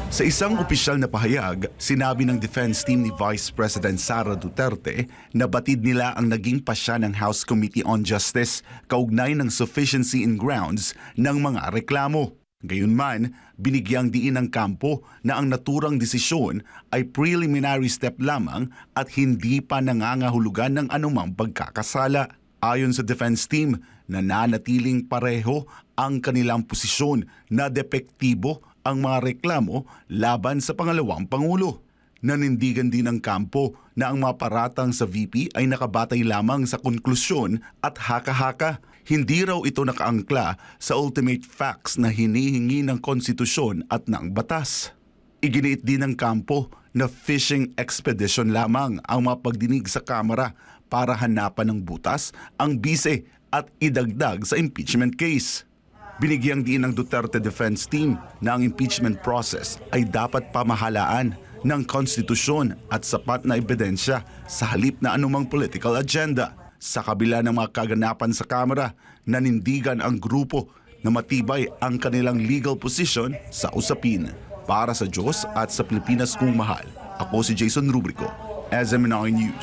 Sa isang opisyal na pahayag, sinabi ng defense team ni Vice President Sara Duterte na batid nila ang naging pasya ng House Committee on Justice kaugnay ng sufficiency in grounds ng mga reklamo. Gayunman, binigyang diin ng kampo na ang naturang desisyon ay preliminary step lamang at hindi pa nangangahulugan ng anumang pagkakasala. Ayon sa defense team, nananatiling pareho ang kanilang posisyon na depektibo ang mga reklamo laban sa pangalawang Pangulo. Nanindigan din ng kampo na ang mga paratang sa VP ay nakabatay lamang sa konklusyon at haka-haka. Hindi raw ito nakaangkla sa ultimate facts na hinihingi ng konstitusyon at ng batas. Iginiit din ng kampo na fishing expedition lamang ang mapagdinig sa Kamara para hanapan ng butas ang bise at idagdag sa impeachment case. Binigyang din ng Duterte defense team na ang impeachment process ay dapat pamahalaan ng konstitusyon at sapat na ebidensya sa halip na anumang political agenda. Sa kabila ng mga kaganapan sa Kamara, nanindigan ang grupo na matibay ang kanilang legal position sa usapin. Para sa Diyos at sa Pilipinas kong mahal, ako si Jason Rubrico, SMNI News.